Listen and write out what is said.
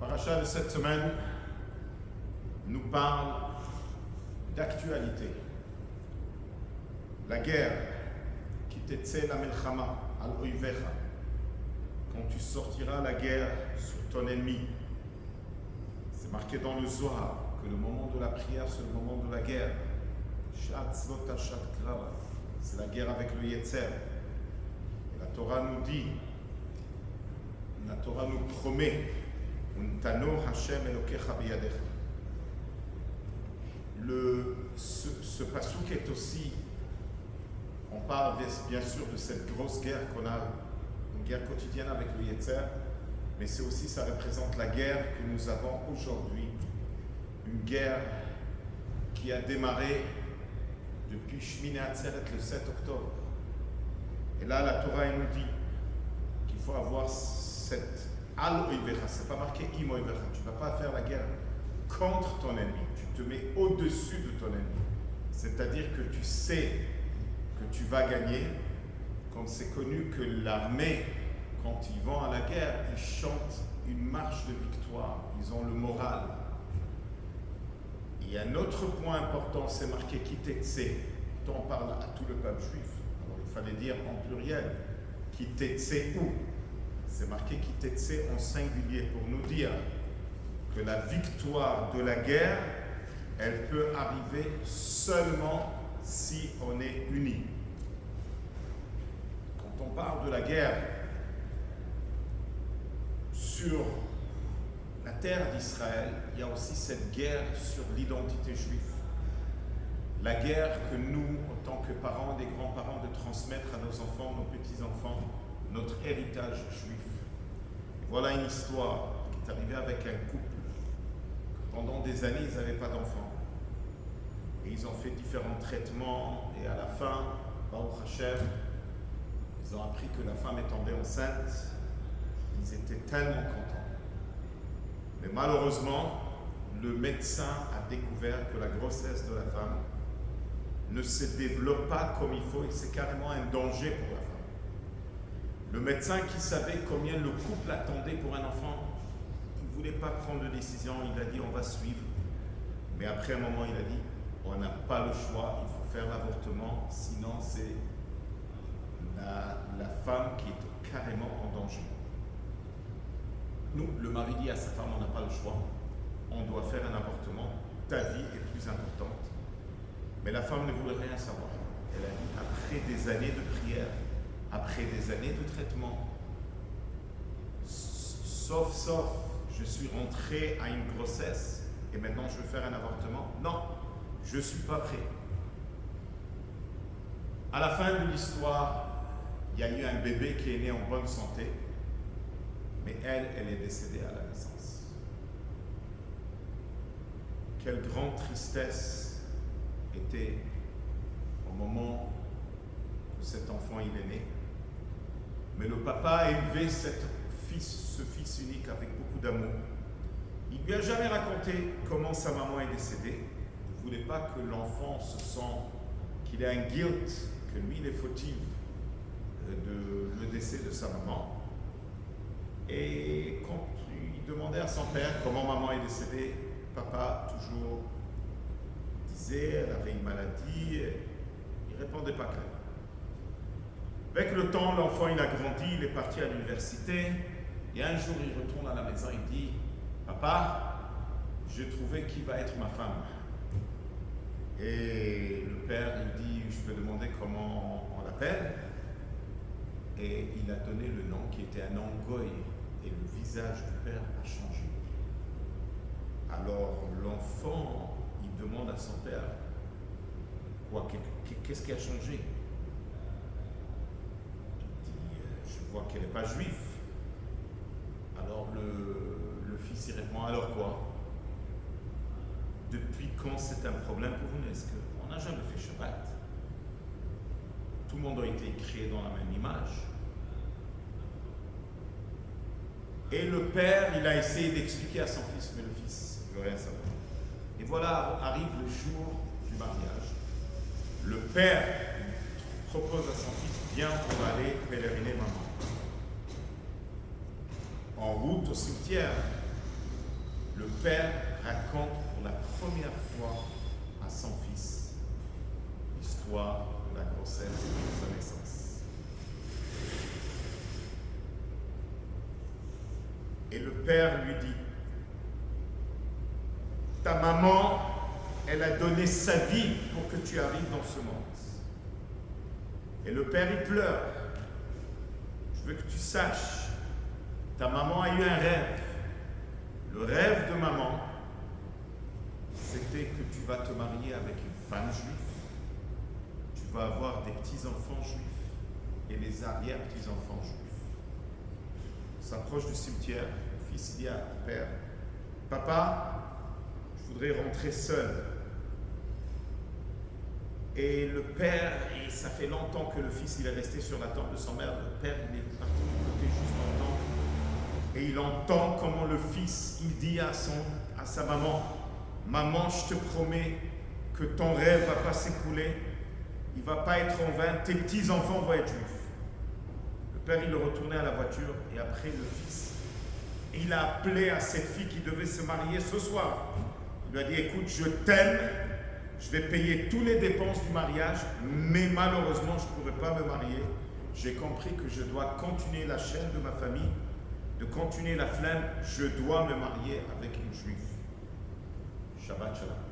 Paracha de cette semaine nous parle d'actualité. La guerre qui t'etse la melchama al oivecha, quand tu sortiras la guerre sur ton ennemi. C'est marqué dans le Zohar que le moment de la prière, c'est le moment de la guerre. C'est la guerre avec le Yetzer. Et la Torah nous dit, la Torah nous promet, ce passouk est aussi, on parle bien sûr de cette grosse guerre qu'on a, une guerre quotidienne avec le Yetzer, mais c'est aussi, ça représente la guerre que nous avons aujourd'hui, une guerre qui a démarré depuis Shmini Atzeret le 7 octobre. Et là, la Torah elle nous dit qu'il faut avoir cette al-oivecha, c'est pas marqué im-oivecha, tu ne vas pas faire la guerre contre ton ennemi, tu te mets au-dessus de ton ennemi. C'est-à-dire que tu sais que tu vas gagner, comme c'est connu que l'armée, quand ils vont à la guerre, ils chantent une marche de victoire, ils ont le moral. Il y a un autre point important, c'est marqué kitetse. Pourtant, on parle à tout le peuple juif. Alors il fallait dire en pluriel, kitetse où? C'est marqué kitetse en singulier pour nous dire que la victoire de la guerre, elle peut arriver seulement si on est unis. Quand on parle de la guerre sur la terre d'Israël, il y a aussi cette guerre sur l'identité juive. La guerre que nous, en tant que parents, des grands-parents, de transmettre à nos enfants, nos petits-enfants, notre héritage juif. Voilà une histoire qui est arrivée avec un couple. Pendant des années, ils n'avaient pas d'enfants. Et ils ont fait différents traitements, et à la fin, Baruch Hashem, ils ont appris que la femme est tombée enceinte. Ils étaient tellement contents. Mais malheureusement, le médecin a découvert que la grossesse de la femme ne se développe pas comme il faut et c'est carrément un danger pour la femme. Le médecin qui savait combien le couple attendait pour un enfant, il ne voulait pas prendre de décision, il a dit on va suivre. Mais après un moment, il a dit on n'a pas le choix, il faut faire l'avortement, sinon c'est la femme qui est carrément en danger. Nous, le mari dit à sa femme, on n'a pas le choix, on doit faire un avortement, ta vie est plus importante. Mais la femme ne voulait rien savoir. Elle a dit, après des années de prière, après des années de traitement, sauf, je suis rentrée à une grossesse et maintenant je veux faire un avortement. Non, je ne suis pas prêt. À la fin de l'histoire, il y a eu un bébé qui est né en bonne santé. Mais elle est décédée à la naissance. Quelle grande tristesse était au moment où cet enfant il est né. Mais le papa a élevé ce fils unique avec beaucoup d'amour. Il ne lui a jamais raconté comment sa maman est décédée. Il ne voulait pas que l'enfant se sente qu'il a un guilt, que lui il est fautif de le décès de sa maman. Et quand il demandait à son père comment maman est décédée, papa toujours disait elle avait une maladie, il ne répondait pas clairement. Avec le temps, l'enfant il a grandi, il est parti à l'université, et un jour il retourne à la maison, il dit papa, j'ai trouvé qui va être ma femme. Et le père il dit je peux demander comment on l'appelle, et il a donné le nom qui était un nom goy. Et le visage du père a changé. Alors l'enfant, il demande à son père, quoi, qu'est-ce qui a changé? Il dit, je vois qu'elle n'est pas juive. Alors le fils, il répond, alors quoi? Depuis quand c'est un problème pour vous? Est-ce qu'on n'a jamais fait Shabbat? Tout le monde a été créé dans la même image. Et le père, il a essayé d'expliquer à son fils, mais le fils ne veut rien savoir. Et voilà, arrive le jour du mariage. Le père propose à son fils, viens, on va aller pèleriner maman. En route au cimetière, le père raconte pour la première fois à son fils l'histoire de la grossesse et de sa naissance. Et le père lui dit, ta maman, elle a donné sa vie pour que tu arrives dans ce monde. Et le père, il pleure. Je veux que tu saches, ta maman a eu un rêve. Le rêve de maman, c'était que tu vas te marier avec une femme juive, tu vas avoir des petits-enfants juifs et les arrière-petits-enfants juifs. On s'approche du cimetière, le fils dit à son père, papa, je voudrais rentrer seul. Et le père, et ça fait longtemps que le fils il est resté sur la tombe de son mère, le père il est parti du côté juste en temps. Et il entend comment le fils, il dit à sa maman, maman, je te promets que ton rêve ne va pas s'écrouler, il ne va pas être en vain, tes petits-enfants vont être juifs. Le père, il est retourné à la voiture et après le fils, il a appelé à cette fille qui devait se marier ce soir. Il lui a dit, écoute, je t'aime, je vais payer toutes les dépenses du mariage, mais malheureusement, je ne pourrai pas me marier. J'ai compris que je dois continuer la chaîne de ma famille, de continuer la flamme, je dois me marier avec une juive. Shabbat shalom.